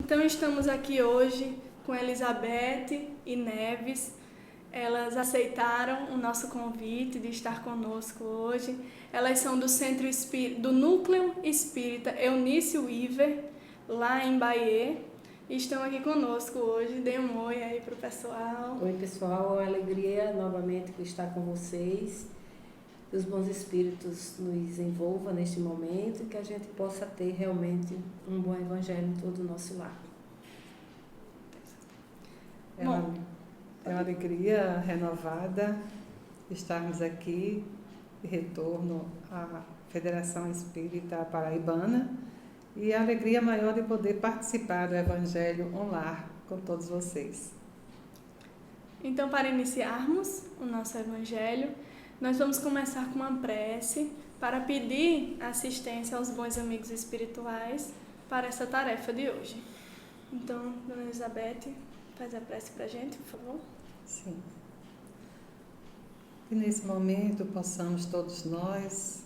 Então estamos aqui hoje com Elizabeth e Neves. Elas aceitaram o nosso convite de estar conosco hoje. Elas são do Núcleo Espírita Eunice Weaver, lá em Bahia. E estão aqui conosco hoje. Dê um oi aí para o pessoal. Oi pessoal, é uma alegria novamente estar com vocês. Que os bons espíritos nos envolvam neste momento e que a gente possa ter realmente um bom evangelho em todo o nosso lar. É uma alegria renovada estarmos aqui de retorno à Federação Espírita Paraibana e a alegria maior de poder participar do Evangelho online com todos vocês. Então, para iniciarmos o nosso Evangelho, nós vamos começar com uma prece para pedir assistência aos bons amigos espirituais para essa tarefa de hoje. Então, Dona Elizabeth, faz a prece para a gente, por favor. Sim. Que nesse momento possamos todos nós,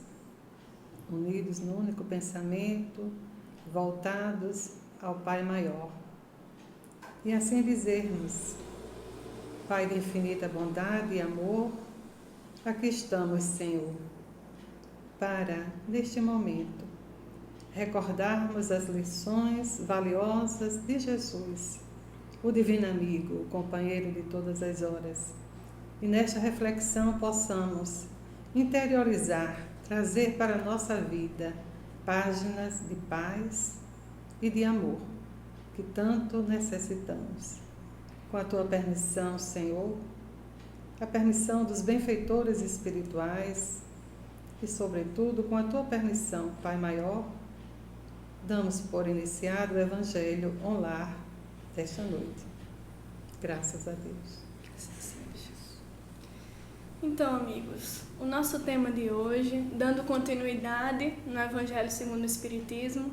unidos no único pensamento, voltados ao Pai Maior. E assim dizermos: Pai de infinita bondade e amor, aqui estamos, Senhor, para, neste momento, recordarmos as lições valiosas de Jesus, o divino amigo, o companheiro de todas as horas. E nesta reflexão possamos interiorizar, trazer para a nossa vida páginas de paz e de amor que tanto necessitamos. Com a Tua permissão, Senhor, a permissão dos benfeitores espirituais e, sobretudo, com a Tua permissão, Pai Maior, damos por iniciado o Evangelho online desta noite. Graças a Deus. Então, amigos, o nosso tema de hoje, dando continuidade no Evangelho segundo o Espiritismo,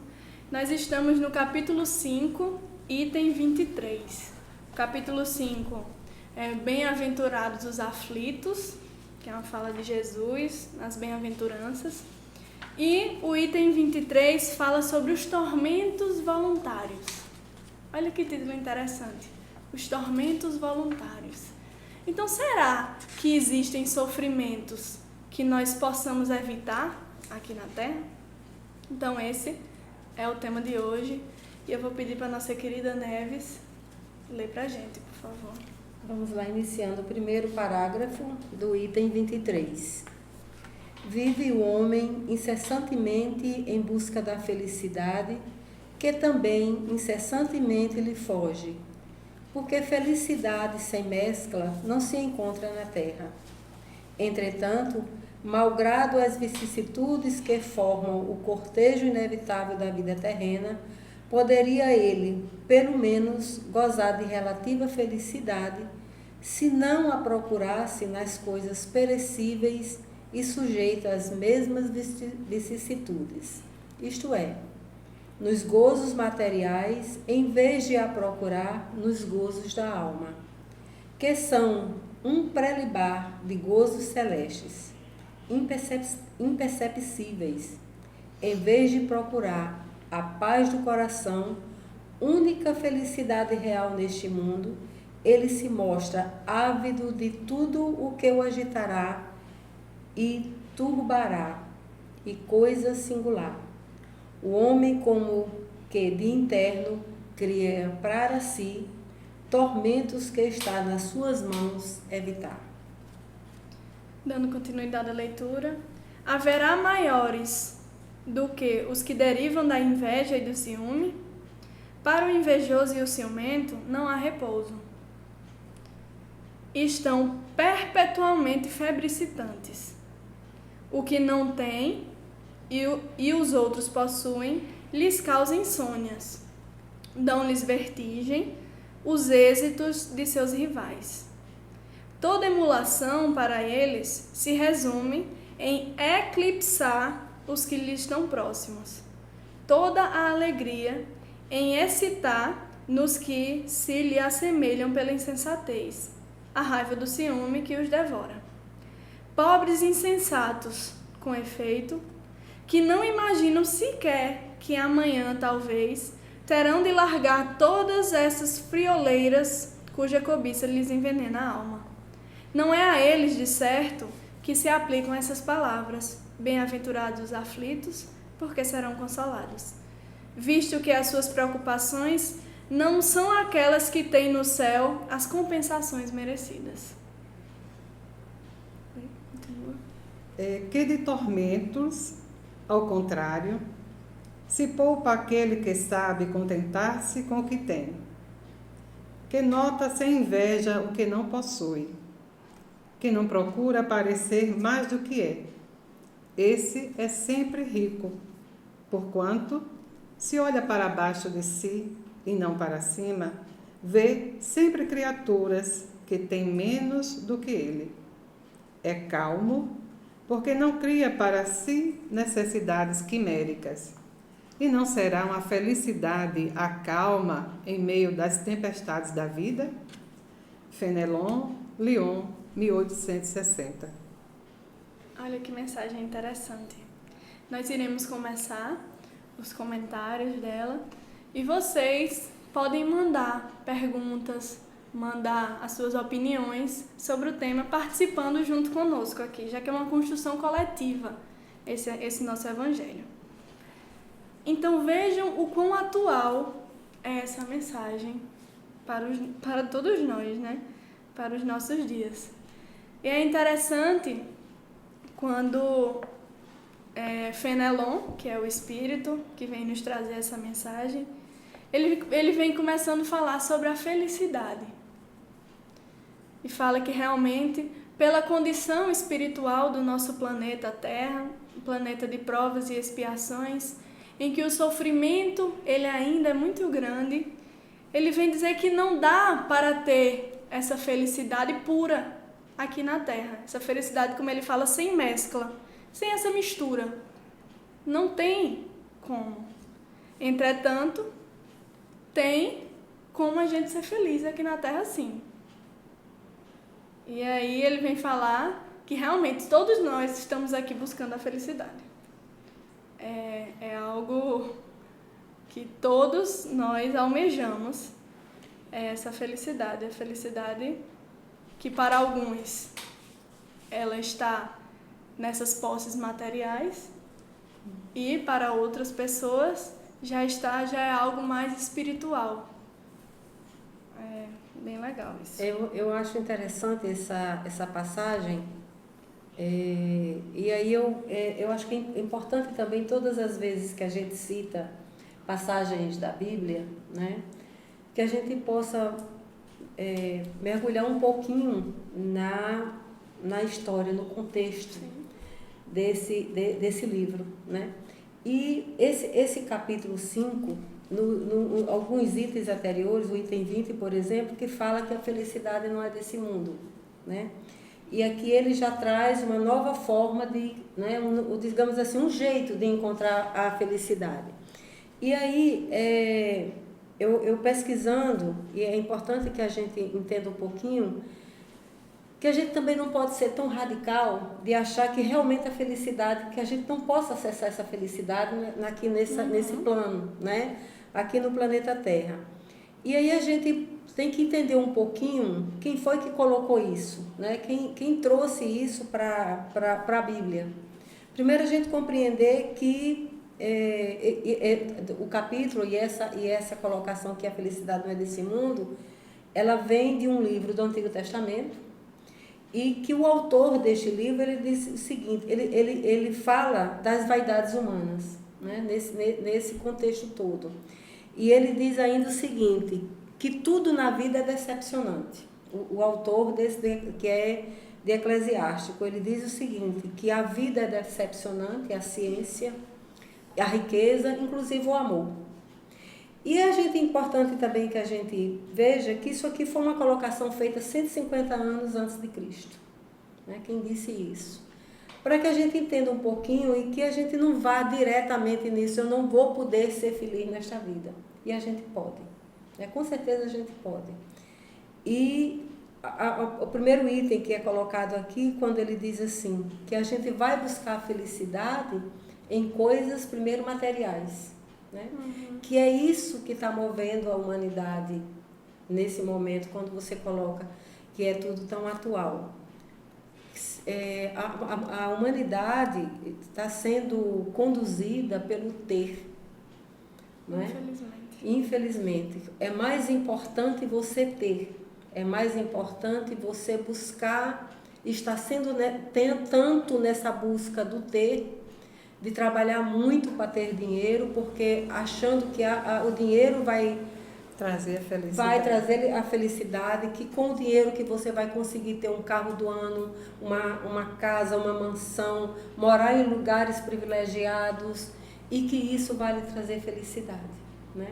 nós estamos no capítulo 5, item 23. Capítulo 5 é Bem-aventurados os aflitos, que é uma fala de Jesus nas bem-aventuranças. E o item 23 fala sobre os tormentos voluntários. Olha que título interessante. Os tormentos voluntários. Então, será que existem sofrimentos que nós possamos evitar aqui na Terra? Então, esse é o tema de hoje. E eu vou pedir para a nossa querida Neves ler para a gente, por favor. Vamos lá, iniciando o primeiro parágrafo do item 23. Vive o homem incessantemente em busca da felicidade, que também incessantemente lhe foge, porque felicidade sem mescla não se encontra na terra. Entretanto, malgrado as vicissitudes que formam o cortejo inevitável da vida terrena, poderia ele, pelo menos, gozar de relativa felicidade, se não a procurasse nas coisas perecíveis e sujeitas às mesmas vicissitudes, isto é, nos gozos materiais, em vez de a procurar nos gozos da alma, que são um prelibar de gozos celestes, imperceptíveis, em vez de procurar a paz do coração, única felicidade real neste mundo, ele se mostra ávido de tudo o que o agitará e turbará, e coisa singular. O homem, como que de interno, cria para si tormentos que está nas suas mãos evitar. Dando continuidade à leitura, haverá maiores do que os que derivam da inveja e do ciúme? Para o invejoso e o ciumento não há repouso. Estão perpetualmente febricitantes. O que não tem e os outros possuem, lhes causa insônias. Dão-lhes vertigem os êxitos de seus rivais. Toda emulação para eles se resume em eclipsar os que lhes estão próximos. Toda a alegria em excitar nos que se lhe assemelham pela insensatez, a raiva do ciúme que os devora. Pobres insensatos, com efeito, que não imaginam sequer que amanhã, talvez, terão de largar todas essas frioleiras cuja cobiça lhes envenena a alma. Não é a eles, de certo, que se aplicam essas palavras: bem-aventurados os aflitos, porque serão consolados, visto que as suas preocupações não são aquelas que têm no céu as compensações merecidas. Que de tormentos, ao contrário, se poupa aquele que sabe contentar-se com o que tem, que nota sem inveja o que não possui, que não procura parecer mais do que é. Esse é sempre rico, porquanto, se olha para baixo de si e não para cima, vê sempre criaturas que têm menos do que ele. É calmo, porque não cria para si necessidades quiméricas, e não será uma felicidade a calma em meio das tempestades da vida? Fenelon, Lyon, 1860. Olha que mensagem interessante. Nós iremos começar os comentários dela e vocês podem mandar perguntas, mandar as suas opiniões sobre o tema, participando junto conosco aqui, já que é uma construção coletiva esse nosso evangelho. Então vejam o quão atual é essa mensagem para todos nós, né? Para os nossos dias. E é interessante quando Fenelon, que é o Espírito que vem nos trazer essa mensagem, ele vem começando a falar sobre a felicidade. E fala que realmente, pela condição espiritual do nosso planeta Terra, um planeta de provas e expiações, em que o sofrimento ele ainda é muito grande, ele vem dizer que não dá para ter essa felicidade pura aqui na Terra. Essa felicidade, como ele fala, sem mescla, sem essa mistura. Não tem como. Entretanto, tem como a gente ser feliz aqui na Terra, sim. E aí ele vem falar que realmente todos nós estamos aqui buscando a felicidade. É algo que todos nós almejamos, essa felicidade. A felicidade que para alguns ela está nessas posses materiais e para outras pessoas já é algo mais espiritual. É bem legal isso. Eu acho interessante essa passagem, e aí eu acho que é importante também, todas as vezes que a gente cita passagens da Bíblia, né, que a gente possa mergulhar um pouquinho na história, no contexto desse livro, né? E esse capítulo 5, alguns itens anteriores, o item 20, por exemplo, que fala que a felicidade não é desse mundo, né? E aqui ele já traz uma nova forma de, né, digamos assim, um jeito de encontrar a felicidade. E aí, eu pesquisando, e é importante que a gente entenda um pouquinho, que a gente também não pode ser tão radical de achar que realmente a felicidade, que a gente não possa acessar essa felicidade aqui nesse plano, né? Aqui no planeta Terra. E aí a gente tem que entender um pouquinho quem foi que colocou isso, né? Quem trouxe isso para a Bíblia. Primeiro a gente compreender que o capítulo e essa colocação que a felicidade não é desse mundo, ela vem de um livro do Antigo Testamento, e que o autor deste livro, ele diz o seguinte, ele fala das vaidades humanas, né? Nesse contexto todo. E ele diz ainda o seguinte, que tudo na vida é decepcionante. O autor que é de Eclesiástico, ele diz o seguinte, que a vida é decepcionante, a ciência, a riqueza, inclusive o amor. E é importante também que a gente veja que isso aqui foi uma colocação feita 150 anos antes de Cristo, né? Quem disse isso? Para que a gente entenda um pouquinho e que a gente não vá diretamente nisso, eu não vou poder ser feliz nesta vida. E a gente pode, né? Com certeza a gente pode. E o primeiro item que é colocado aqui, quando ele diz assim, que a gente vai buscar a felicidade em coisas, primeiro, materiais, né? Que é isso que está movendo a humanidade nesse momento, quando você coloca que é tudo tão atual. A humanidade está sendo conduzida pelo ter, não é? Infelizmente. É mais importante você ter, é mais importante você buscar, está sendo, né, tanto nessa busca do ter, de trabalhar muito para ter dinheiro, porque achando que o dinheiro vai trazer a felicidade. Vai trazer a felicidade, que com o dinheiro que você vai conseguir ter um carro do ano, uma casa, uma mansão, morar em lugares privilegiados, e que isso vai lhe trazer felicidade, né?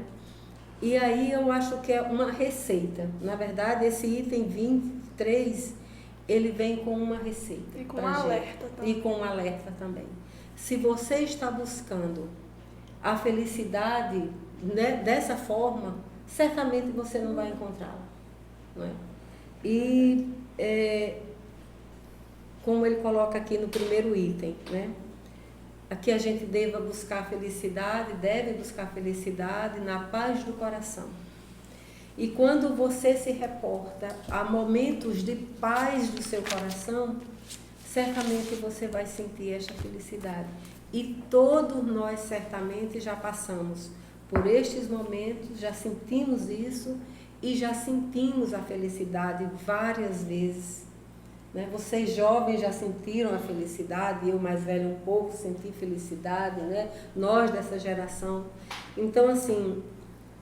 E aí eu acho que é uma receita. Na verdade, esse item 23, ele vem com uma receita. E com um alerta também. E com um alerta também. Se você está buscando a felicidade, né, dessa forma, certamente você não vai encontrá-la, não é? E como ele coloca aqui no primeiro item, né? Aqui a gente deve buscar felicidade na paz do coração. E quando você se reporta a momentos de paz do seu coração, certamente você vai sentir esta felicidade. E todos nós certamente já passamos por estes momentos, já sentimos isso e já sentimos a felicidade várias vezes, né? Vocês jovens já sentiram a felicidade, eu mais velho um pouco senti felicidade, né? Nós dessa geração. Então, assim,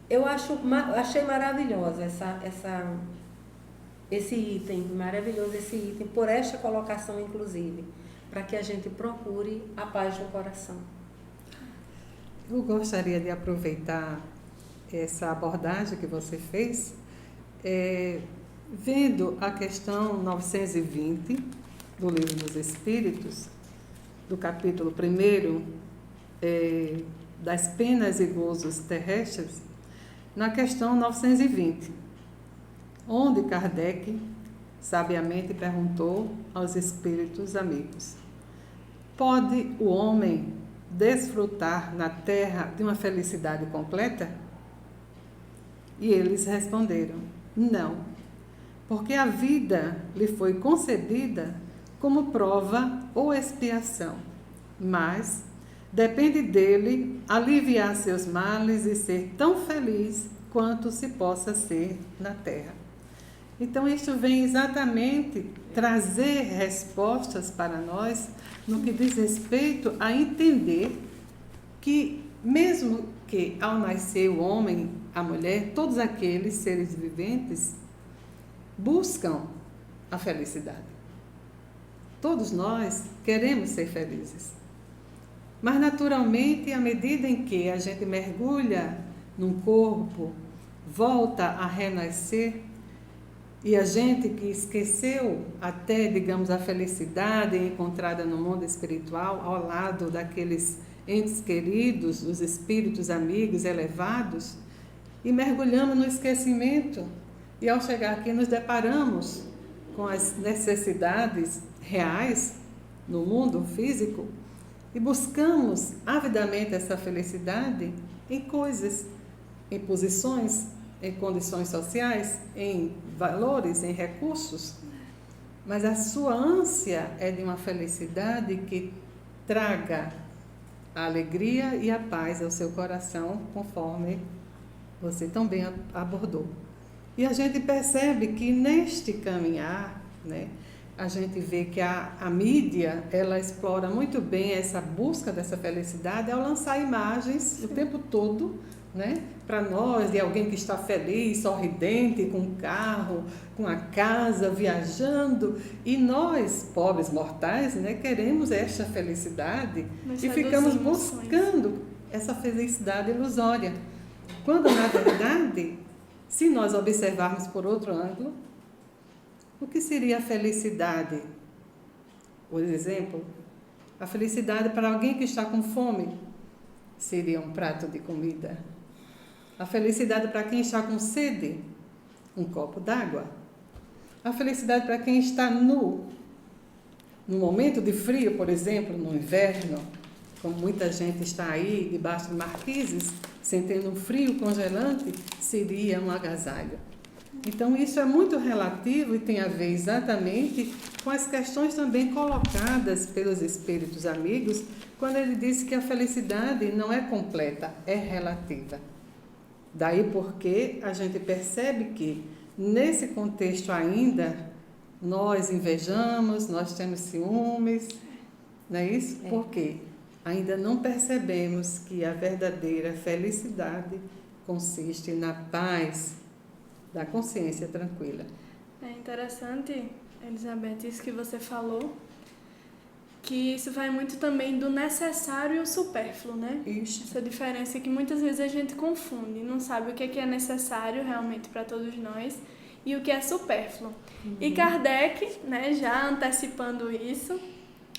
eu achei maravilhosa esse item, maravilhoso esse item, por esta colocação, inclusive, para que a gente procure a paz no coração. Eu gostaria de aproveitar essa abordagem que você fez, vendo a questão 920 do Livro dos Espíritos, do capítulo 1, das penas e gozos terrestres, na questão 920, onde Kardec sabiamente perguntou aos espíritos amigos: pode o homem desfrutar na terra de uma felicidade completa? E eles responderam: não, porque a vida lhe foi concedida como prova ou expiação, mas depende dele aliviar seus males e ser tão feliz quanto se possa ser na terra. Então, isto vem exatamente trazer respostas para nós no que diz respeito a entender que, mesmo que ao nascer o homem, a mulher, todos aqueles seres viventes buscam a felicidade. Todos nós queremos ser felizes. Mas, naturalmente, à medida em que a gente mergulha num corpo, volta a renascer, e a gente que esqueceu até, digamos, a felicidade encontrada no mundo espiritual, ao lado daqueles entes queridos, os espíritos amigos elevados, e mergulhamos no esquecimento. E ao chegar aqui nos deparamos com as necessidades reais no mundo físico e buscamos avidamente essa felicidade em coisas, em posições, em condições sociais, em valores, em recursos, mas a sua ânsia é de uma felicidade que traga a alegria e a paz ao seu coração, conforme você também abordou. E a gente percebe que neste caminhar, né, a gente vê que a mídia, ela explora muito bem essa busca dessa felicidade ao lançar imagens o tempo todo, né, para nós, de alguém que está feliz, sorridente, com um carro, com a casa, viajando, e nós, pobres mortais, né, queremos esta felicidade e ficamos buscando essa felicidade ilusória, quando na verdade, se nós observarmos por outro ângulo, o que seria a felicidade? Por exemplo, a felicidade para alguém que está com fome seria um prato de comida. A felicidade para quem está com sede, um copo d'água. A felicidade para quem está nu, no momento de frio, por exemplo, no inverno, como muita gente está aí debaixo de marquises, sentindo um frio congelante, seria um agasalho. Então, isso é muito relativo e tem a ver exatamente com as questões também colocadas pelos espíritos amigos, quando ele disse que a felicidade não é completa, é relativa. Daí porque a gente percebe que, nesse contexto ainda, nós invejamos, nós temos ciúmes, não é isso? Por quê? Ainda não percebemos que a verdadeira felicidade consiste na paz da consciência tranquila. É interessante, Elizabeth, isso que você falou, que isso vai muito também do necessário e o supérfluo, né? Isso. Essa diferença que muitas vezes a gente confunde, não sabe o que é necessário realmente para todos nós e o que é supérfluo. E Kardec, né, já antecipando isso,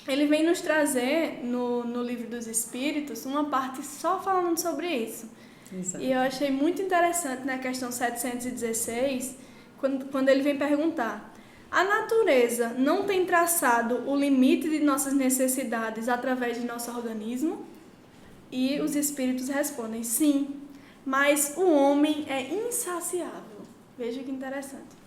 ele vem nos trazer no Livro dos Espíritos uma parte só falando sobre isso. Exato. E eu achei muito interessante na questão 716, quando ele vem perguntar: a natureza não tem traçado o limite de nossas necessidades através de nosso organismo? E os espíritos respondem: sim, mas o homem é insaciável. Veja que interessante.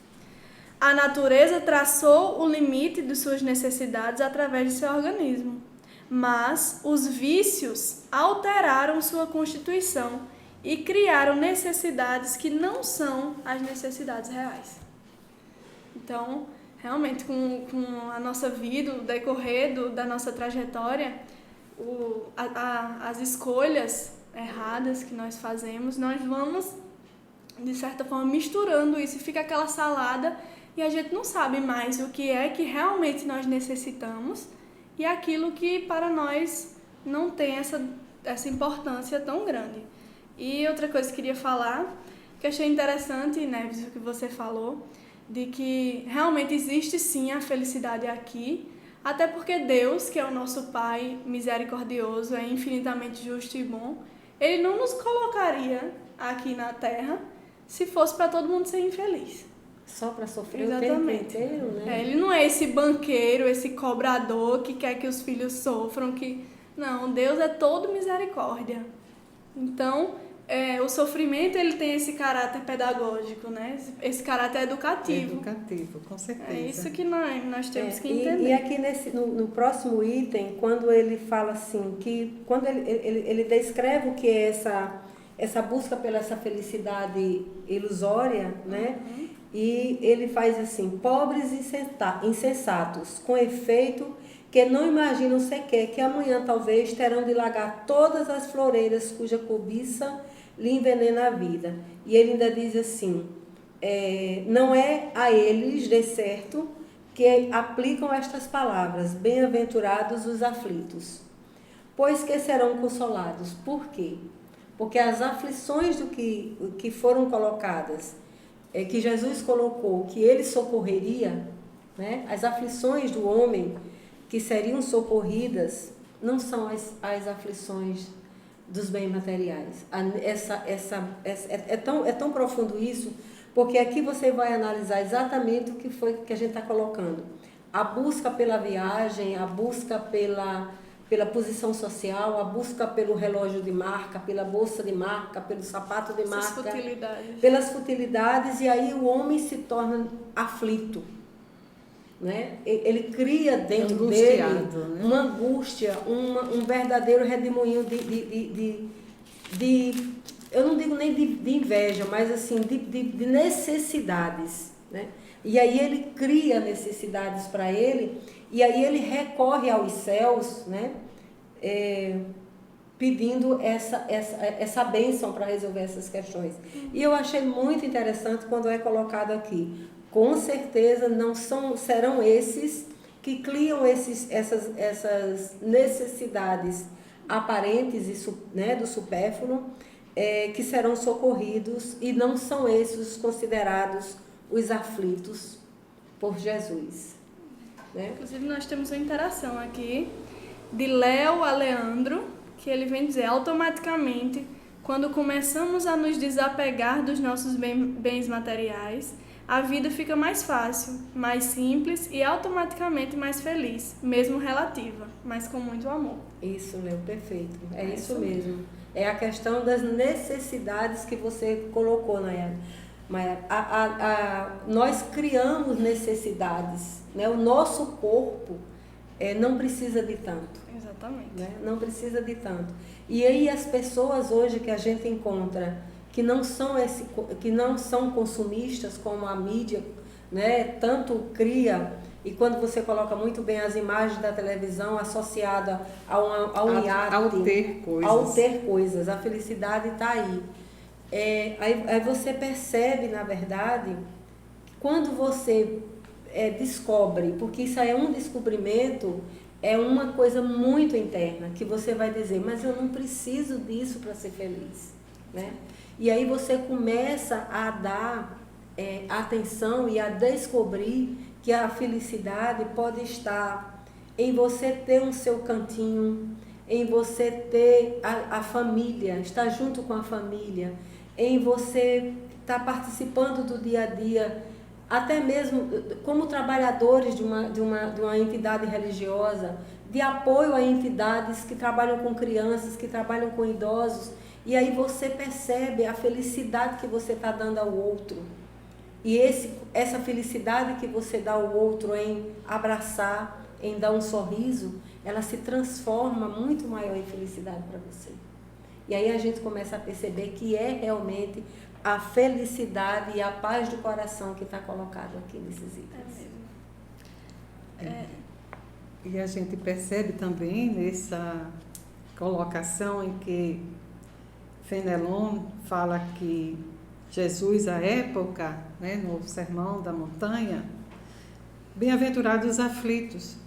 A natureza traçou o limite de suas necessidades através de seu organismo, mas os vícios alteraram sua constituição e criaram necessidades que não são as necessidades reais. Então, realmente, com a nossa vida, o decorrer da nossa trajetória, as escolhas erradas que nós fazemos, nós vamos, de certa forma, misturando isso e fica aquela salada e a gente não sabe mais o que é que realmente nós necessitamos e aquilo que para nós não tem essa importância tão grande. E outra coisa que eu queria falar, que achei interessante, Neves, o que você falou, de que realmente existe sim a felicidade aqui, até porque Deus, que é o nosso Pai misericordioso, é infinitamente justo e bom, Ele não nos colocaria aqui na Terra se fosse para todo mundo ser infeliz. Só para sofrer Exatamente. o tempo inteiro, né? Ele não é esse banqueiro, esse cobrador que quer que os filhos sofram, Não, Deus é todo misericórdia. Então, o sofrimento, ele tem esse caráter pedagógico, né? Esse caráter educativo. Educativo, com certeza. É isso que nós temos que entender. E aqui no próximo item, quando ele fala assim, que quando ele descreve o que é essa busca pela essa felicidade ilusória, né? Uhum. E ele faz assim: pobres insensatos, com efeito que não imaginam sequer que amanhã talvez terão de largar todas as floreiras cuja cobiça lhe envenena a vida. E ele ainda diz assim: não é a eles, de certo, que aplicam estas palavras: bem-aventurados os aflitos, pois que serão consolados. Por quê? Porque as aflições do que foram colocadas, que Jesus colocou, que ele socorreria, né? As aflições do homem que seriam socorridas não são as aflições dos bens materiais. É tão profundo isso, porque aqui você vai analisar exatamente o que foi que a gente está colocando. A busca pela viagem, a busca pela posição social, a busca pelo relógio de marca, pela bolsa de marca, pelo sapato de marca, pelas futilidades, e aí o homem se torna aflito, né? Ele cria dentro dele, né? Uma angústia, um verdadeiro redemoinho de eu não digo nem de inveja, mas assim, de necessidades, né? E aí ele cria necessidades para ele, e aí ele recorre aos céus, né? Pedindo essa bênção para resolver essas questões. E eu achei muito interessante quando é colocado aqui: com certeza não serão esses que criam essas necessidades aparentes, né, do supérfluo, que serão socorridos, e não são esses os considerados os aflitos por Jesus, né? Inclusive, nós temos uma interação aqui de Léo a Leandro, que ele vem dizer: automaticamente, Quando começamos a nos desapegar dos nossos bens materiais, a vida fica mais fácil, mais simples e automaticamente mais feliz, mesmo relativa, mas com muito amor. Isso, Léo, perfeito. É isso mesmo. É a questão das necessidades que você colocou, Nayara. Nós criamos necessidades, né? O nosso corpo não precisa de tanto. Exatamente. Né? Não precisa de tanto. E aí as pessoas hoje que a gente encontra que não são consumistas, como a mídia, né, tanto cria, e quando você coloca muito bem as imagens da televisão associada ao iate, ao ter coisas, a felicidade está aí. Aí você percebe, na verdade, quando você descobre, porque isso aí é um descobrimento, é uma coisa muito interna, que você vai dizer, mas eu não preciso disso para ser feliz, né? E aí você começa a dar atenção e a descobrir que a felicidade pode estar em você ter um seu cantinho, em você ter a família, estar junto com a família, em você estar participando do dia a dia, até mesmo como trabalhadores de uma entidade religiosa, de apoio a entidades que trabalham com crianças, que trabalham com idosos, e aí você percebe a felicidade que você está dando ao outro. E essa felicidade que você dá ao outro em abraçar, em dar um sorriso, ela se transforma muito maior em felicidade para você. E aí a gente começa a perceber que é realmente a felicidade e a paz do coração que está colocado aqui nesses itens. E a gente percebe também nessa colocação em que Fenelon fala que Jesus, à época, né, no Sermão da Montanha, bem-aventurados os aflitos.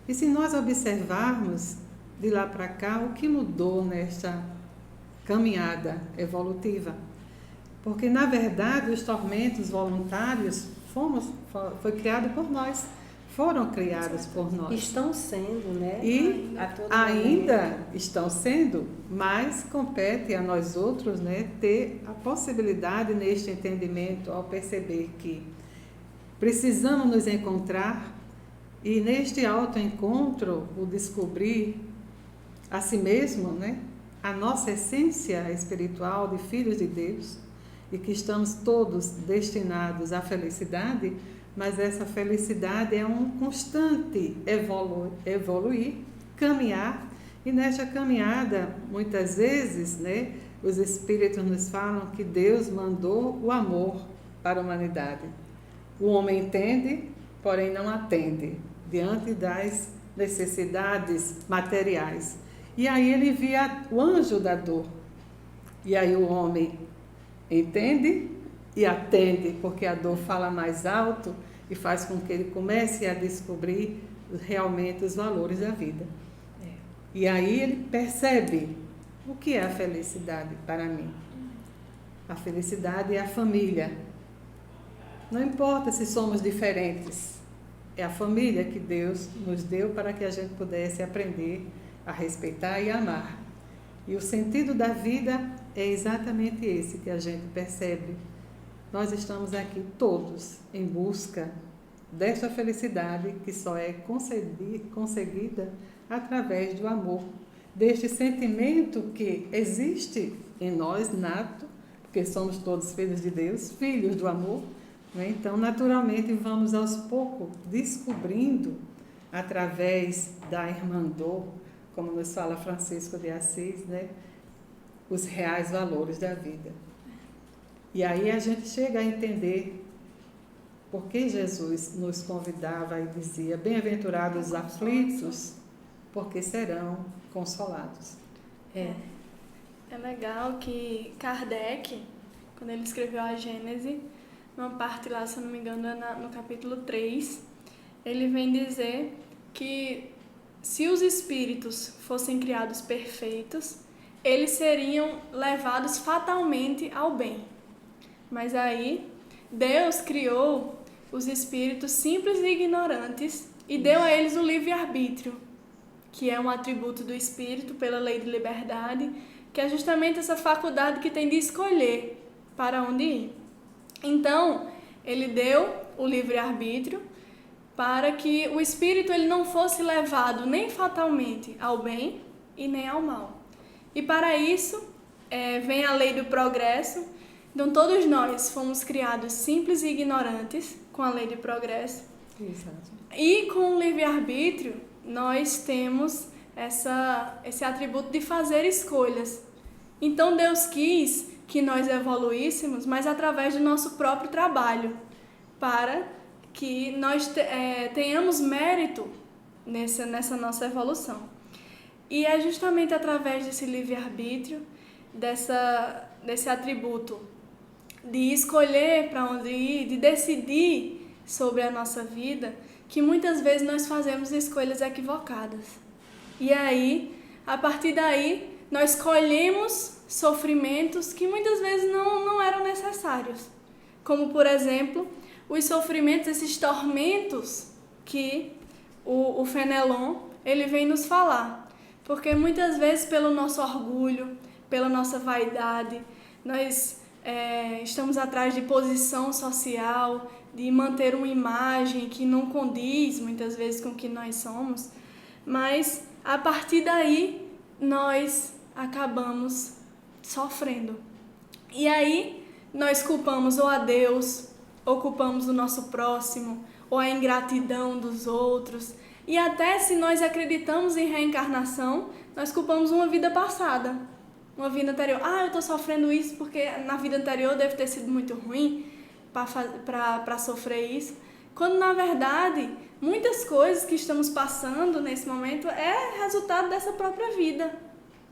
E se nós observarmos de lá para cá, o que mudou nesta caminhada evolutiva? Porque, na verdade, os tormentos voluntários foi criado por nós, foram criados por nós. Estão sendo, né? E ainda estão sendo, mas compete a nós outros, né, ter a possibilidade neste entendimento, ao perceber que precisamos nos encontrar e neste autoencontro, o descobrir a si mesmo, né, a nossa essência espiritual de filhos de Deus, e que estamos todos destinados à felicidade, mas essa felicidade é um constante evoluir, caminhar, e nesta caminhada, muitas vezes, né, os Espíritos nos falam que Deus mandou o amor para a humanidade. O homem entende, porém não atende, diante das necessidades materiais. E aí ele envia o anjo da dor. E aí o homem entende e atende, porque a dor fala mais alto e faz com que ele comece a descobrir realmente os valores da vida. E aí ele percebe o que é a felicidade para mim. A felicidade é a família. Não importa se somos diferentes, é a família que Deus nos deu para que a gente pudesse aprender a respeitar e amar. E o sentido da vida é exatamente esse que a gente percebe. Nós estamos aqui todos em busca desta felicidade que só é conseguida através do amor, deste sentimento que existe em nós, nato, porque somos todos filhos de Deus, filhos do amor, né? Então, naturalmente, vamos aos poucos descobrindo, através da irmandade, como nos fala Francisco de Assis, né, os reais valores da vida. E aí a gente chega a entender por que Jesus nos convidava e dizia: bem-aventurados os aflitos, porque serão consolados. É legal que Kardec, quando ele escreveu a Gênese, numa parte lá, se eu não me engano, no capítulo 3, ele vem dizer que se os espíritos fossem criados perfeitos, eles seriam levados fatalmente ao bem. Mas aí, Deus criou os espíritos simples e ignorantes e deu a eles o livre-arbítrio, que é um atributo do espírito pela lei de liberdade, que é justamente essa faculdade que tem de escolher para onde ir. Então, ele deu o livre-arbítrio para que o espírito ele não fosse levado nem fatalmente ao bem e nem ao mal. E para isso, vem a lei do progresso. Então, todos nós fomos criados simples e ignorantes com a lei do progresso. Exato. E com o livre-arbítrio, nós temos esse atributo de fazer escolhas. Então, Deus quis que nós evoluíssemos, mas através do nosso próprio trabalho, para que nós tenhamos mérito nessa nossa evolução. E é justamente através desse livre-arbítrio, desse atributo de escolher para onde ir, de decidir sobre a nossa vida, que muitas vezes nós fazemos escolhas equivocadas. E aí, a partir daí, nós colhemos sofrimentos que muitas vezes não eram necessários. Como, por exemplo, os sofrimentos, esses tormentos que o Fenelon ele vem nos falar. Porque muitas vezes, pelo nosso orgulho, pela nossa vaidade, nós estamos atrás de posição social, de manter uma imagem que não condiz muitas vezes com o que nós somos, mas a partir daí nós acabamos sofrendo. E aí nós culpamos ou a Deus, ou culpamos o nosso próximo, ou a ingratidão dos outros, e até se nós acreditamos em reencarnação, nós culpamos uma vida passada, uma vida anterior. Eu estou sofrendo isso porque na vida anterior deve ter sido muito ruim para sofrer isso. Quando, na verdade, muitas coisas que estamos passando nesse momento é resultado dessa própria vida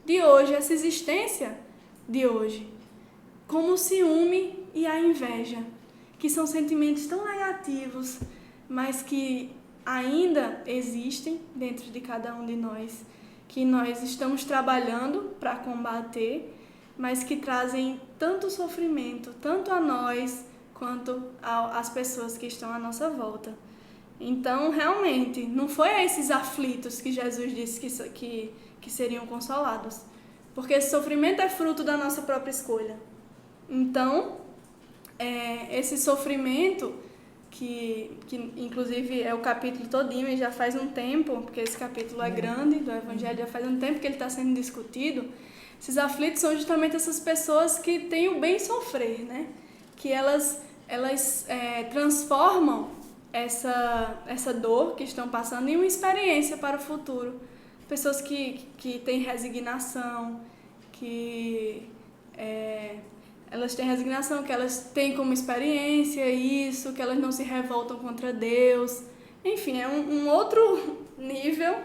de hoje, essa existência de hoje. Como o ciúme e a inveja, que são sentimentos tão negativos, mas que ainda existem dentro de cada um de nós, que nós estamos trabalhando para combater, mas que trazem tanto sofrimento, tanto a nós, quanto às pessoas que estão à nossa volta. Então, realmente, não foi a esses aflitos que Jesus disse que seriam consolados, porque esse sofrimento é fruto da nossa própria escolha. Então, esse sofrimento, que inclusive é o capítulo todinho e já faz um tempo, porque esse capítulo é grande do Evangelho, já faz um tempo que ele está sendo discutido, esses aflitos são justamente essas pessoas que têm o bem sofrer, né? Que elas transformam essa dor que estão passando em uma experiência para o futuro. Pessoas que têm resignação, que elas têm resignação, que elas têm como experiência isso, que elas não se revoltam contra Deus. Enfim, é um outro nível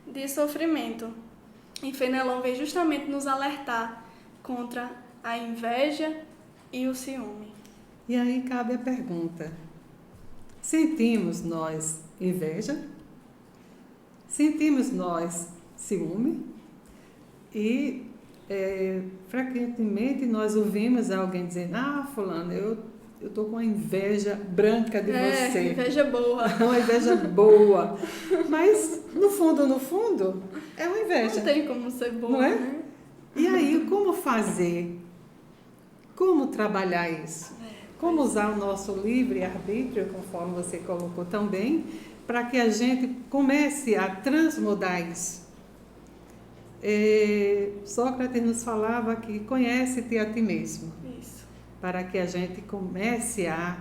de sofrimento. E Fenelon veio justamente nos alertar contra a inveja e o ciúme. E aí cabe a pergunta: sentimos nós inveja? Sentimos nós ciúme? E frequentemente nós ouvimos alguém dizendo: fulano, eu estou com uma inveja branca de você. Inveja boa. Uma inveja boa. Mas, no fundo, é uma inveja. Não tem como ser boa, não é? Né? E aí, como fazer? Como trabalhar isso? Como usar o nosso livre-arbítrio, conforme você colocou tão bem, para que a gente comece a transmudar isso? Sócrates nos falava que conhece-te a ti mesmo. Isso. Para que a gente comece a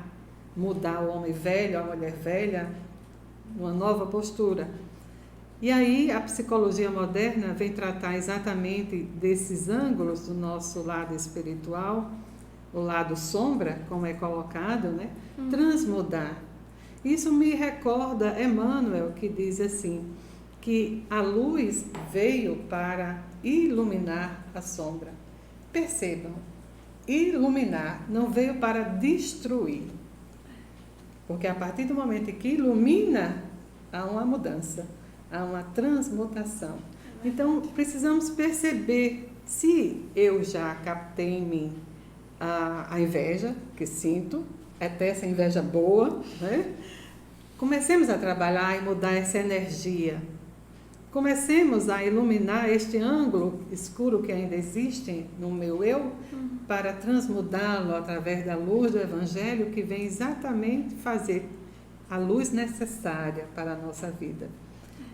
mudar o homem velho, a mulher velha, uma nova postura. E aí a psicologia moderna vem tratar exatamente desses ângulos do nosso lado espiritual, o lado sombra, como é colocado, né? Transmudar. Isso me recorda Emmanuel, que diz assim, que a luz veio para iluminar a sombra. Percebam, iluminar não veio para destruir. Porque a partir do momento que ilumina, há uma mudança, há uma transmutação. Então, precisamos perceber se eu já captei em mim a inveja que sinto, até essa inveja boa, né? Comecemos a trabalhar e mudar essa energia. comecemos a iluminar este ângulo escuro que ainda existe no meu eu, para transmudá-lo através da luz do Evangelho, que vem exatamente fazer a luz necessária para a nossa vida.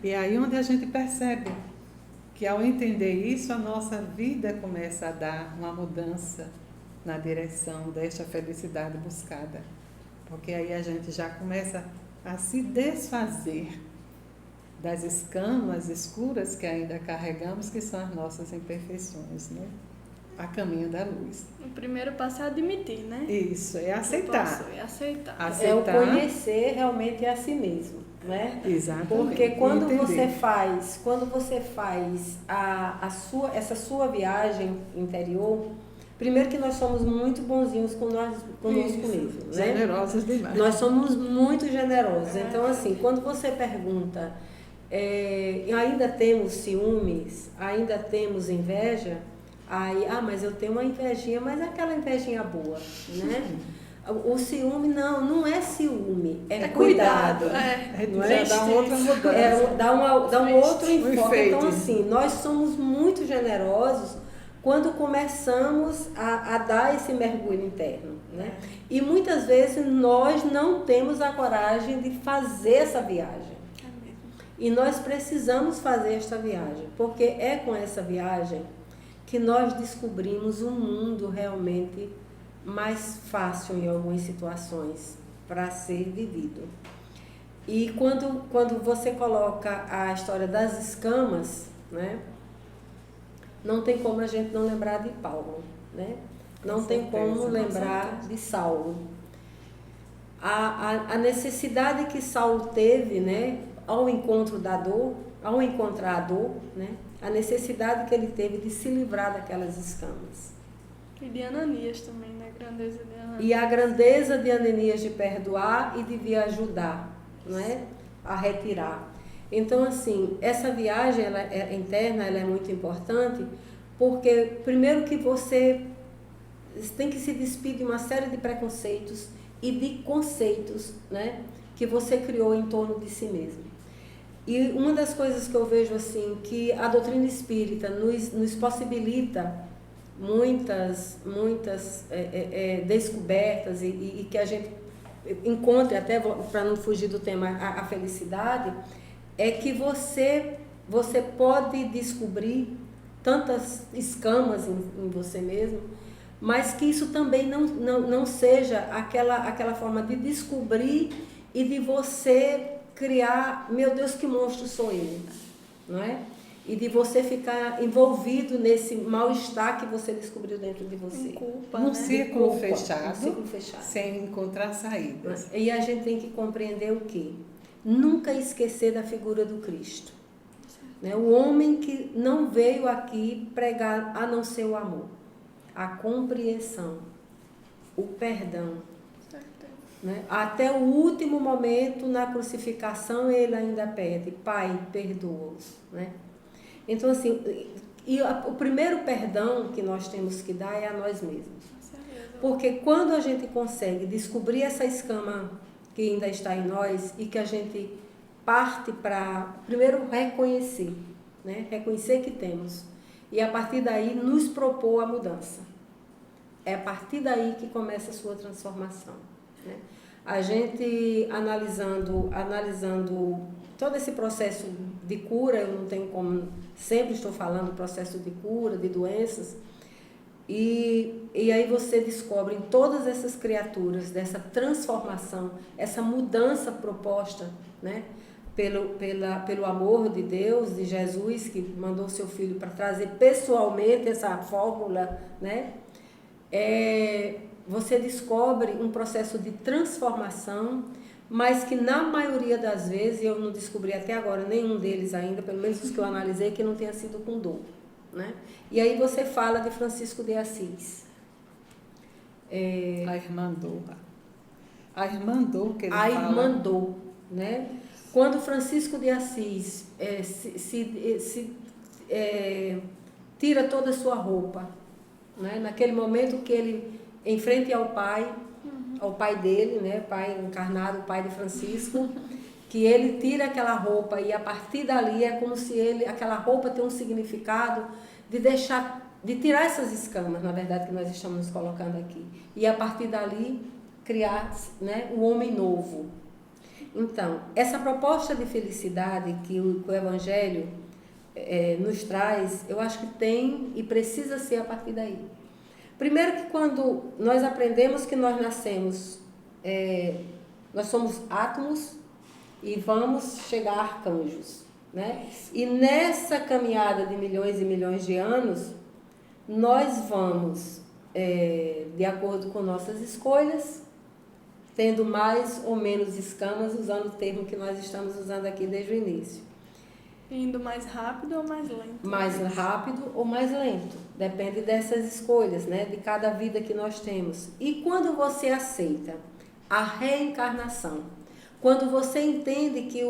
E é aí onde a gente percebe que, ao entender isso, a nossa vida começa a dar uma mudança na direção desta felicidade buscada. Porque aí a gente já começa a se desfazer das escamas escuras que ainda carregamos, que são as nossas imperfeições, né? A caminho da luz. O primeiro passo é admitir, né? Isso, é aceitar. É aceitar. É o conhecer realmente a si mesmo, né? Exatamente. Porque quando entender. você faz essa sua viagem interior, primeiro que nós somos muito bonzinhos conosco mesmo, né? Generosos demais. Nós somos muito generosos. Então, assim, quando você pergunta, ainda temos ciúmes, ainda temos inveja, aí, mas eu tenho uma invejinha, mas é aquela invejinha boa, né? O ciúme não é ciúme, é cuidado. Não é? Já dá outra mudança. Dá um outro enfoque. Efeito. Então, assim, nós somos muito generosos quando começamos a dar esse mergulho interno, né? E muitas vezes nós não temos a coragem de fazer essa viagem. E nós precisamos fazer esta viagem, porque é com essa viagem que nós descobrimos um mundo realmente mais fácil em algumas situações para ser vivido. E quando você coloca a história das escamas, né? Não tem como a gente não lembrar de Paulo, né? Não tem como lembrar de Saulo. A necessidade que Saulo teve, né? Ao encontrar a dor, né? A necessidade que ele teve de se livrar daquelas escamas. E de Ananias também, né? A grandeza de Ananias. E a grandeza de Ananias de perdoar e de ajudar, não é? A retirar. Então, assim, essa viagem interna ela é muito importante, porque primeiro que você tem que se despir de uma série de preconceitos e de conceitos, né? Que você criou em torno de si mesmo. E uma das coisas que eu vejo assim, que a doutrina espírita nos possibilita muitas descobertas e que a gente encontre, até para não fugir do tema, a felicidade, é que você pode descobrir tantas escamas em você mesmo, mas que isso também não seja aquela forma de descobrir e de você criar, meu Deus, que monstro sou eu, não é? E de você ficar envolvido nesse mal-estar que você descobriu dentro de você. Culpa, Num né? círculo fechado, fechado, sem encontrar saídas. E a gente tem que compreender o quê? Nunca esquecer da figura do Cristo. Né? O homem que não veio aqui pregar a não ser o amor, a compreensão, o perdão. Né? Até o último momento na crucificação ele ainda pede, Pai, perdoa-os. Né? Então, assim, o primeiro perdão que nós temos que dar é a nós mesmos. Porque quando a gente consegue descobrir essa escama que ainda está em nós e que a gente parte para, primeiro, reconhecer, né? Reconhecer que temos. E a partir daí nos propor a mudança. É a partir daí que começa a sua transformação. Né? A gente analisando todo esse processo de cura, eu não tenho como, sempre estou falando do processo de cura, de doenças, e aí você descobre em todas essas criaturas, dessa transformação, essa mudança proposta, né? Pelo amor de Deus, de Jesus, que mandou seu Filho para trazer pessoalmente essa fórmula, né? Você descobre um processo de transformação, mas que na maioria das vezes, eu não descobri até agora nenhum deles ainda, pelo menos os que eu analisei, que não tenha sido com dor. Né? E aí você fala de Francisco de Assis. A irmã dor que ele fala. A irmã dor, né? Quando Francisco de Assis tira toda a sua roupa, né? Naquele momento que ele em frente ao pai dele, né? Pai encarnado, o pai de Francisco, que ele tira aquela roupa e a partir dali é como se aquela roupa tem um significado de tirar essas escamas, na verdade, que nós estamos nos colocando aqui. E a partir dali criar, né, o homem novo. Então, essa proposta de felicidade que o Evangelho nos traz, eu acho que tem e precisa ser a partir daí. Primeiro que quando nós aprendemos que nós nascemos, nós somos átomos e vamos chegar a arcanjos, né? E nessa caminhada de milhões e milhões de anos, nós vamos, de acordo com nossas escolhas, tendo mais ou menos escamas, usando o termo que nós estamos usando aqui desde o início. Indo mais rápido ou mais lento? Mais rápido ou mais lento. Depende dessas escolhas, né? De cada vida que nós temos. E quando você aceita a reencarnação, quando você entende que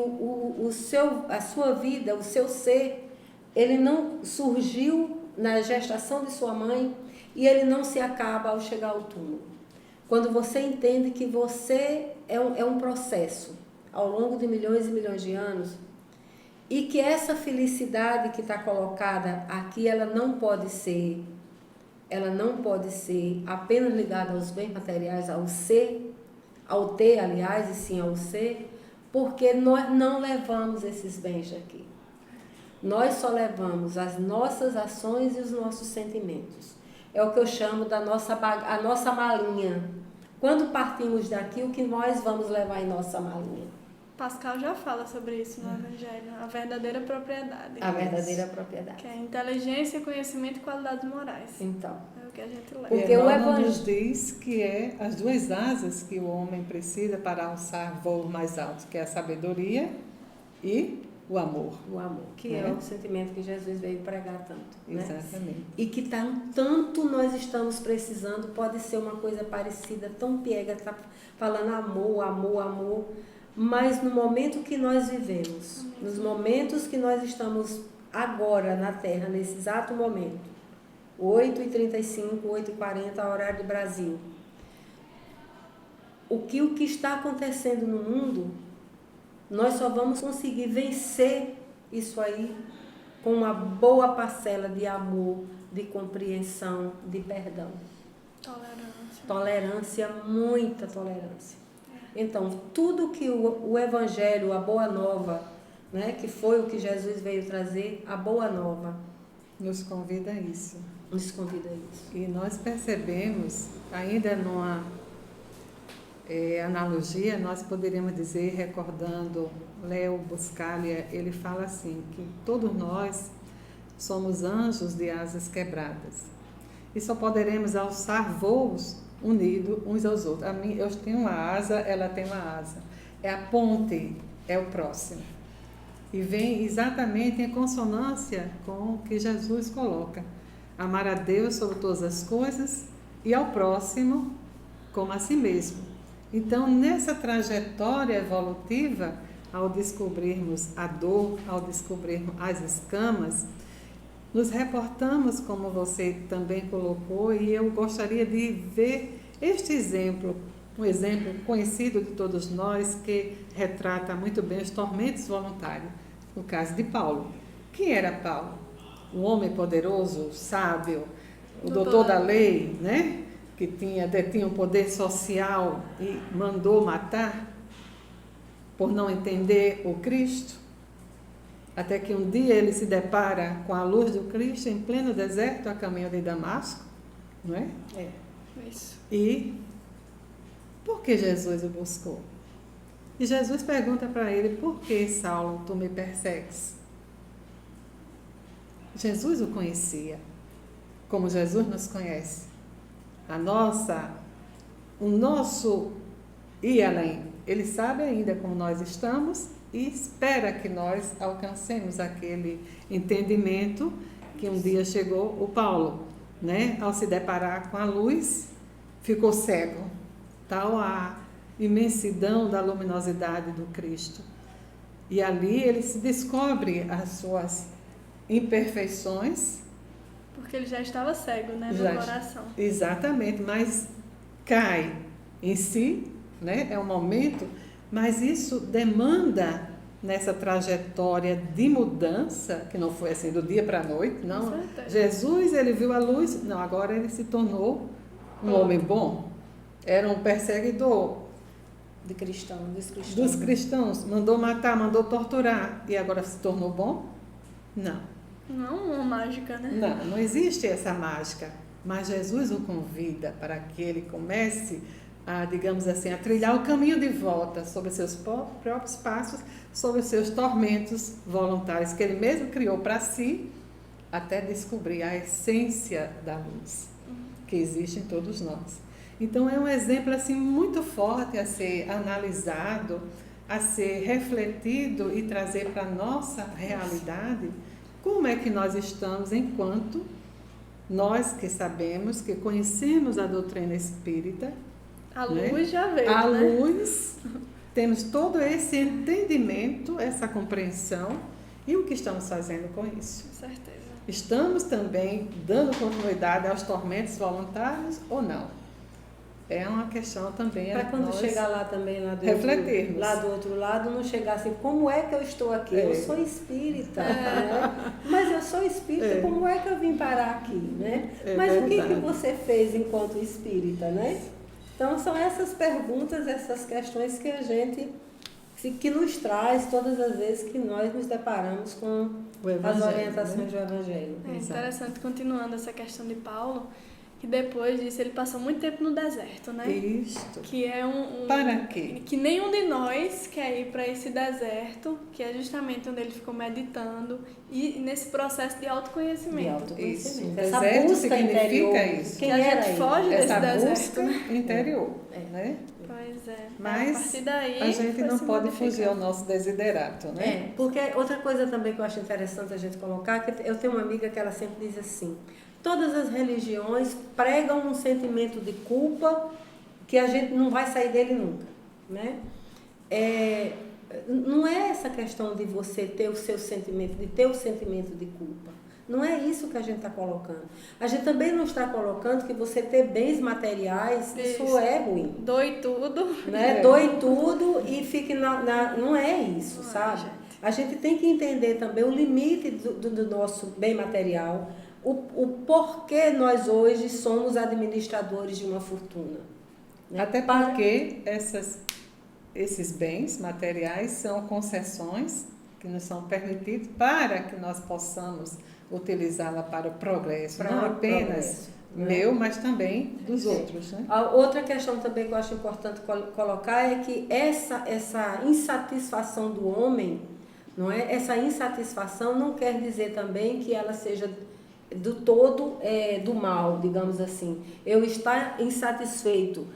a sua vida, o seu ser, ele não surgiu na gestação de sua mãe e ele não se acaba ao chegar ao túmulo. Quando você entende que você é um processo ao longo de milhões e milhões de anos e que essa felicidade que está colocada aqui, ela não pode ser apenas ligada aos bens materiais, ao ser, ao ter, aliás, e sim ao ser, porque nós não levamos esses bens daqui. Nós só levamos as nossas ações e os nossos sentimentos. É o que eu chamo da a nossa malinha. Quando partimos daqui, o que nós vamos levar em nossa malinha? Pascal já fala sobre isso no Evangelho, a verdadeira propriedade. A verdadeira propriedade. Que é inteligência, conhecimento e qualidades morais. Então. É o que a gente leva. Porque o Evangelho nos diz que é as duas asas que o homem precisa para alçar voo mais alto, que é a sabedoria e o amor. O amor, que é o sentimento que Jesus veio pregar tanto. Exatamente. Né? E que tanto nós estamos precisando, pode ser uma coisa parecida, tão piega, tá falando amor, amor, amor, mas no momento que nós vivemos, nos momentos que nós estamos agora na Terra, nesse exato momento, 8h35, 8h40, horário de Brasil, o que está acontecendo no mundo, nós só vamos conseguir vencer isso aí com uma boa parcela de amor, de compreensão, de perdão. Tolerância. Tolerância, muita tolerância. Então, tudo que o Evangelho, a Boa Nova, né, que foi o que Jesus veio trazer, a Boa Nova, nos convida a isso. Nos convida a isso. E nós percebemos, ainda numa analogia, nós poderíamos dizer, recordando Léo Buscaglia, ele fala assim, que todos nós somos anjos de asas quebradas. E só poderemos alçar voos unidos uns aos outros. Eu tenho uma asa, ela tem uma asa. É a ponte, é o próximo. E vem exatamente em consonância com o que Jesus coloca. Amar a Deus sobre todas as coisas e ao próximo como a si mesmo. Então, nessa trajetória evolutiva, ao descobrirmos a dor, ao descobrirmos as escamas, nos reportamos, como você também colocou, e eu gostaria de ver este exemplo, um exemplo conhecido de todos nós, que retrata muito bem os tormentos voluntários. No caso de Paulo. Quem era Paulo? Um homem poderoso, sábio, o doutor da lei, né? Que detinha um poder social e mandou matar por não entender o Cristo, até que um dia ele se depara com a luz do Cristo em pleno deserto, a caminho de Damasco, não é? É, isso. E por que Jesus o buscou? E Jesus pergunta para ele, por que, Saulo, tu me persegues? Jesus o conhecia, como Jesus nos conhece. O nosso ir além, ele sabe ainda como nós estamos e espera que nós alcancemos aquele entendimento que um dia chegou o Paulo, né? Ao se deparar com a luz, ficou cego, tal a imensidão da luminosidade do Cristo. E ali ele se descobre as suas imperfeições. Porque ele já estava cego, né, no coração. Exatamente, mas cai em si, né? É um momento, Mas isso demanda, nessa trajetória de mudança, que não foi assim do dia para a noite, não. Jesus, ele viu a luz, não, agora ele se tornou um homem bom. Era um perseguidor dos cristãos, mandou matar, mandou torturar, e agora se tornou bom? Não. Não uma mágica, né? Não existe essa mágica, mas Jesus o convida para que ele comece a, digamos assim, a trilhar o caminho de volta sobre seus próprios passos, sobre os seus tormentos voluntários, que ele mesmo criou para si, até descobrir a essência da luz que existe em todos nós. Então é um exemplo assim muito forte a ser analisado, a ser refletido e trazer para a nossa realidade como é que nós estamos enquanto nós que sabemos, que conhecemos a doutrina espírita. A luz já veio, a né? luz, temos todo esse entendimento, essa compreensão, e o que estamos fazendo com isso? Com certeza. Estamos também dando continuidade aos tormentos voluntários ou não? É uma questão também para quando nós chegar lá também, refletirmos. Lá do outro lado, não chegar assim, como é que eu estou aqui? Eu sou espírita, né? Mas eu sou espírita, como é que eu vim parar aqui, né? Mas verdade. O que você fez enquanto espírita, né? Então, são essas perguntas, essas questões que a gente, que nos traz todas as vezes que nós nos deparamos com as orientações do Evangelho. É interessante, continuando essa questão de Paulo, que depois disso ele passou muito tempo no deserto, né? Isto. Que é Para quê? Que nenhum de nós quer ir para esse deserto, que é justamente onde ele ficou meditando e nesse processo de autoconhecimento. Isso. Essa deserto busca significa interior. isso. Que a gente foge desse deserto. Busca interior, né? Pois é. Mas a partir daí a gente não pode modificar. fugir ao nosso desiderato, né? Porque outra coisa também que eu acho interessante a gente colocar, que eu tenho uma amiga que ela sempre diz assim: todas as religiões pregam um sentimento de culpa que a gente não vai sair dele nunca, né? Não é essa questão de você ter o seu sentimento, de ter o sentimento de culpa. Não é isso que a gente está colocando. A gente também não está colocando que você ter bens materiais, isso é ruim. Doe tudo. Né? Doe tudo e fique não é isso, sabe? A gente tem que entender também o limite do nosso bem material, o porquê nós hoje somos administradores de uma fortuna. Né? Até porque esses bens materiais são concessões que nos são permitidos para que nós possamos utilizá-la para o progresso, não apenas meu, mas também dos outros. Né? A outra questão também que eu acho importante colocar é que essa insatisfação do homem, não é? Essa insatisfação não quer dizer também que ela seja do todo do mal, digamos assim. Eu estar insatisfeito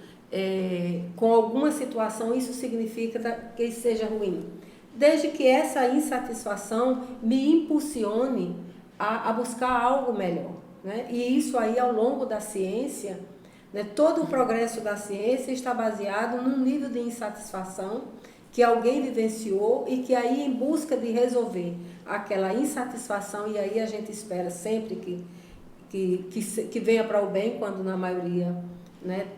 com alguma situação, isso significa que seja ruim. Desde que essa insatisfação me impulsione a buscar algo melhor. Né? E isso aí, ao longo da ciência, né, todo o progresso da ciência está baseado num nível de insatisfação que alguém vivenciou e que aí, em busca de resolver aquela insatisfação, e aí a gente espera sempre que venha para o bem, quando na maioria, né,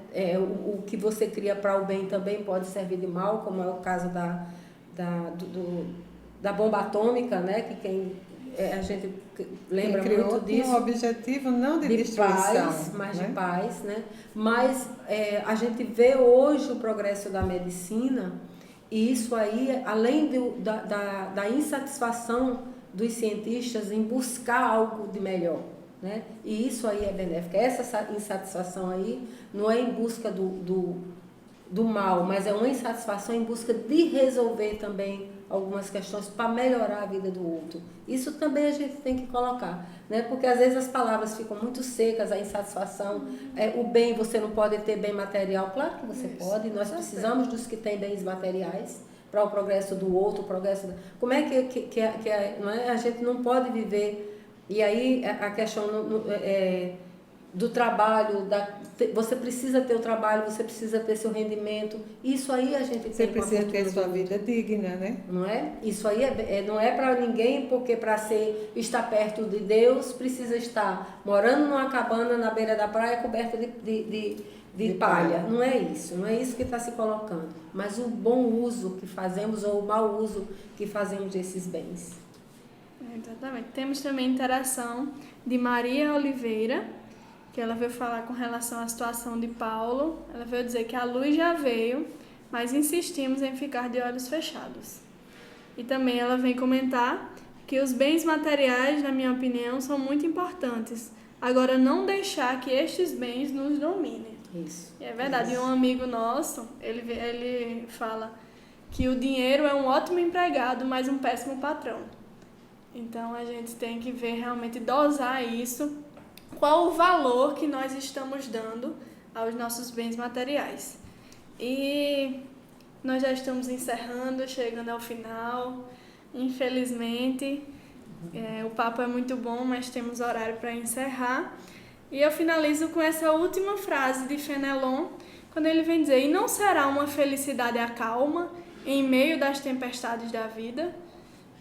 o que você cria para o bem também pode servir de mal, como é o caso da bomba atômica, né, que a gente lembra muito disso. Um objetivo não de destruição, paz, mas né? De paz, né? Mas a gente vê hoje o progresso da medicina, e isso aí, além da insatisfação dos cientistas em buscar algo de melhor, né? E isso aí é benéfico. Essa insatisfação aí não é em busca do mal, mas é uma insatisfação em busca de resolver também algumas questões para melhorar a vida do outro. Isso também a gente tem que colocar, né? Porque às vezes as palavras ficam muito secas, a insatisfação, o bem, você não pode ter bem material. Claro que você pode, nós precisamos dos que têm bens materiais para o progresso do outro, o progresso... Como é que não é? A gente não pode viver... E aí a questão do trabalho, você precisa ter o trabalho, você precisa ter seu rendimento, isso aí a gente você precisa ter sua vida digna, né? Não é? Isso aí não é para ninguém, porque para estar perto de Deus precisa estar morando numa cabana na beira da praia coberta de palha. Não é isso que está se colocando. Mas o bom uso que fazemos ou o mau uso que fazemos desses bens. Exatamente. Temos também a interação de Maria Oliveira, que ela veio falar com relação à situação de Paulo. Ela veio dizer que a luz já veio, mas insistimos em ficar de olhos fechados. E também ela vem comentar que os bens materiais, na minha opinião, são muito importantes. Agora, não deixar que estes bens nos dominem. Isso. E é verdade. E um amigo nosso, ele fala que o dinheiro é um ótimo empregado, mas um péssimo patrão. Então, a gente tem que ver realmente, dosar isso, qual o valor que nós estamos dando aos nossos bens materiais. E nós já estamos encerrando, chegando ao final. Infelizmente, o papo é muito bom, mas temos horário para encerrar. E eu finalizo com essa última frase de Fenelon, quando ele vem dizer: e não será uma felicidade a calma em meio das tempestades da vida?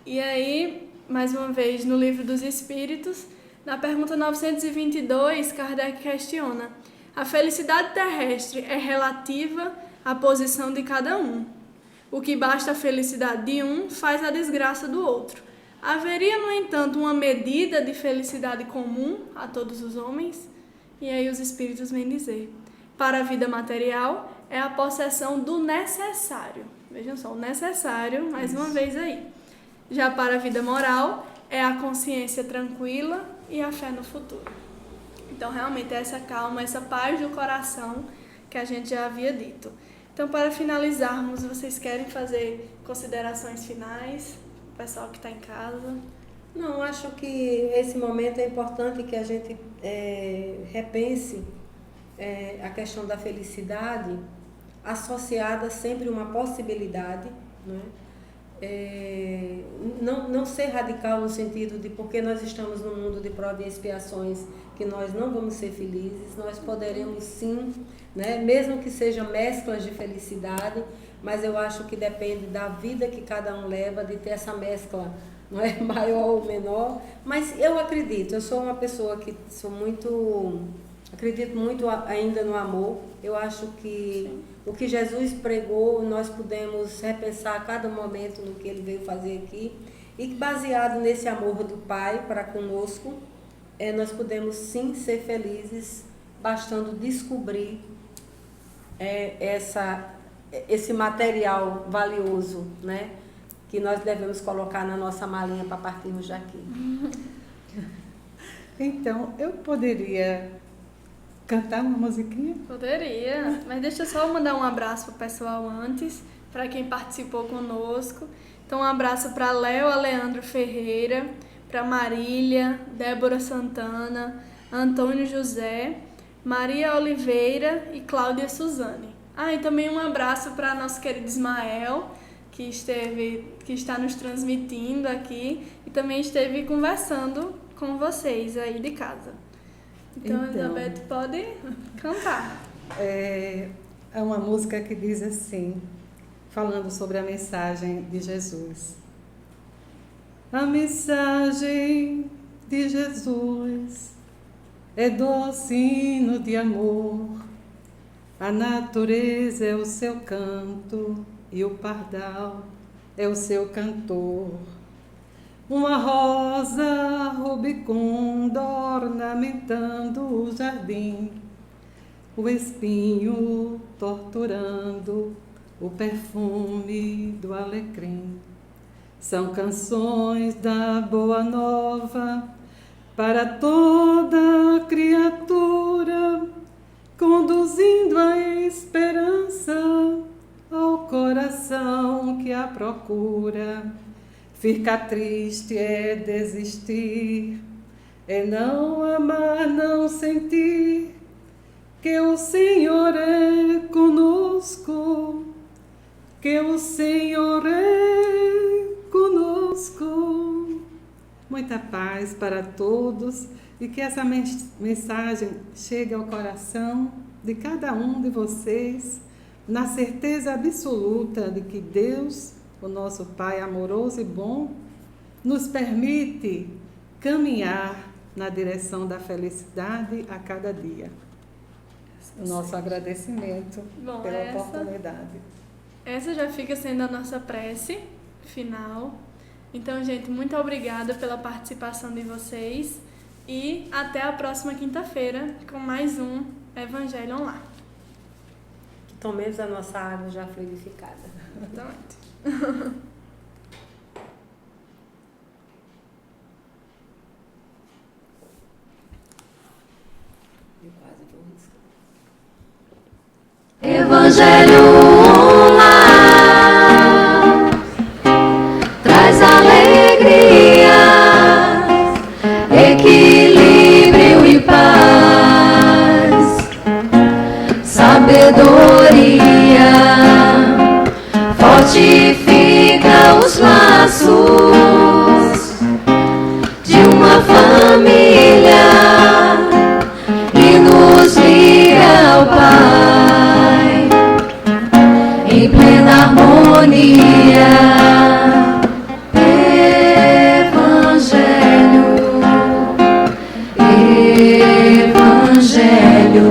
E aí, mais uma vez, no Livro dos Espíritos, na pergunta 922, Kardec questiona: a felicidade terrestre é relativa à posição de cada um. O que basta a felicidade de um faz a desgraça do outro. Haveria, no entanto, uma medida de felicidade comum a todos os homens? E aí os Espíritos vêm dizer: para a vida material é a possessão do necessário. Vejam só, o necessário, mais uma vez aí. Já para a vida moral é a consciência tranquila e a fé no futuro. Então, realmente, é essa calma, essa paz do coração que a gente já havia dito. Então, para finalizarmos, vocês querem fazer considerações finais? O pessoal que está em casa. Não, acho que esse momento é importante que a gente repense a questão da felicidade associada sempre a uma possibilidade, né? Não ser radical no sentido de porque nós estamos num mundo de provas e expiações que nós não vamos ser felizes. Nós poderemos sim, né? Mesmo que sejam mesclas de felicidade, mas eu acho que depende da vida que cada um leva, de ter essa mescla, não é, maior ou menor. Mas eu acredito, eu sou uma pessoa que acredito muito ainda no amor. Eu acho que o que Jesus pregou, nós podemos repensar a cada momento no que ele veio fazer aqui. E baseado nesse amor do Pai para conosco, nós podemos sim ser felizes, bastando descobrir esse material valioso, né, que nós devemos colocar na nossa malinha para partirmos daqui. Então, eu poderia cantar uma musiquinha? Poderia, mas deixa eu só mandar um abraço para o pessoal antes, para quem participou conosco. Então, um abraço para Léo Aleandro Ferreira, para Marília, Débora Santana, Antônio José, Maria Oliveira e Cláudia Suzane. E também um abraço para nosso querido Ismael, que está nos transmitindo aqui e também esteve conversando com vocês aí de casa. Então, Elizabeth, pode cantar. É uma música que diz assim, falando sobre a mensagem de Jesus. A mensagem de Jesus é doce hino de amor. A natureza é o seu canto e o pardal é o seu cantor. Uma rosa rubicunda ornamentando o jardim, o espinho torturando o perfume do alecrim. São canções da boa nova para toda criatura, conduzindo a esperança ao coração que a procura. Ficar triste é desistir, é não amar, não sentir que o Senhor é conosco, que o Senhor é conosco. Muita paz para todos e que essa mensagem chegue ao coração de cada um de vocês, na certeza absoluta de que Deus, o nosso Pai amoroso e bom, nos permite caminhar na direção da felicidade a cada dia. o nosso agradecimento Bom, pela oportunidade. Essa já fica sendo a nossa prece final. Então, gente, muito obrigada pela participação de vocês e até a próxima quinta-feira com mais um Evangelho Online. Tomemos a nossa água já fluidificada. Exatamente. Eu quase vou riscar. Evangelho Online traz alegria, equilíbrio e paz, sabedoria, fortifica os laços de uma família e nos liga ao Pai em plena harmonia. Evangelho, Evangelho,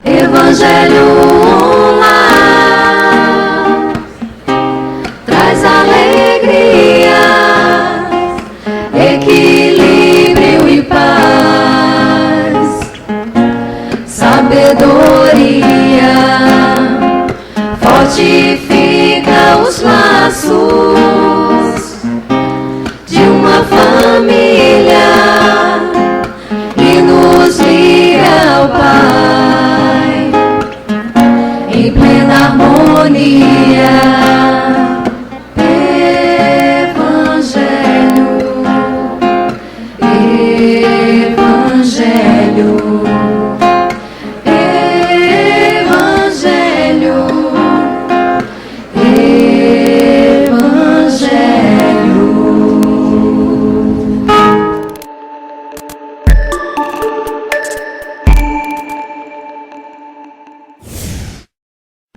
Evangelho online traz alegria, equilíbrio e paz, sabedoria, fortifica os laços de uma família e nos liga ao Pai em plena harmonia.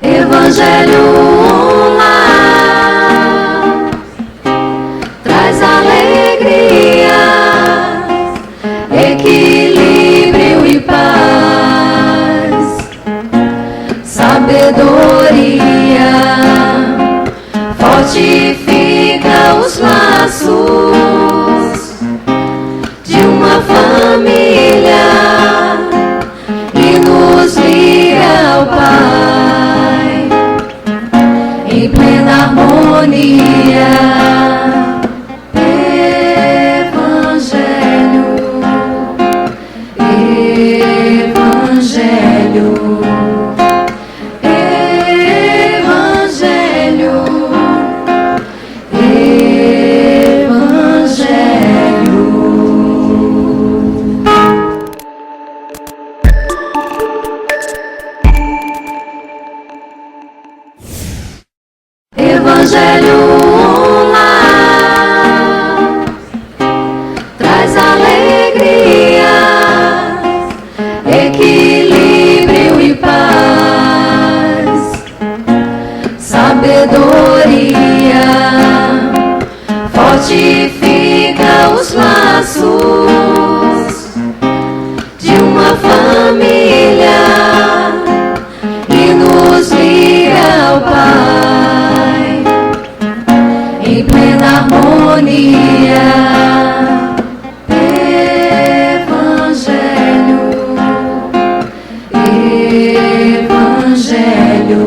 Evangelho online traz alegria, equilíbrio e paz, sabedoria, fortifica os laços de uma família e nos liga ao Pai em plena harmonia. Evangelho, Evangelho, Evangelho online traz alegria, equilíbrio e paz, sabedoria, fortifica os laços de uma família e nos liga ao Pai em plena harmonia. Evangelho,